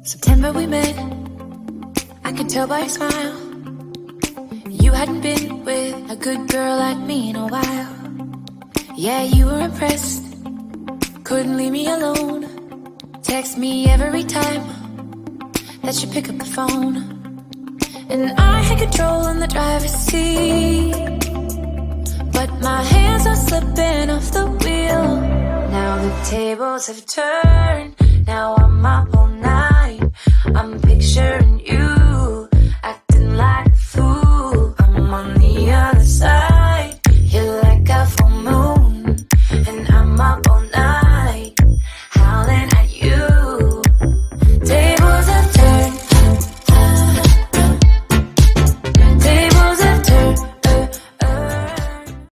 September we met, I could tell by your smile. You hadn't been with a good girl like me in a while. Yeah, you were impressed, couldn't leave me alone. Text me every time that you pick up the phone. And I had control on the driver's seat, but my hands are slipping off the wheel. Now the tables have turned, now I'm up all night. I'm picturing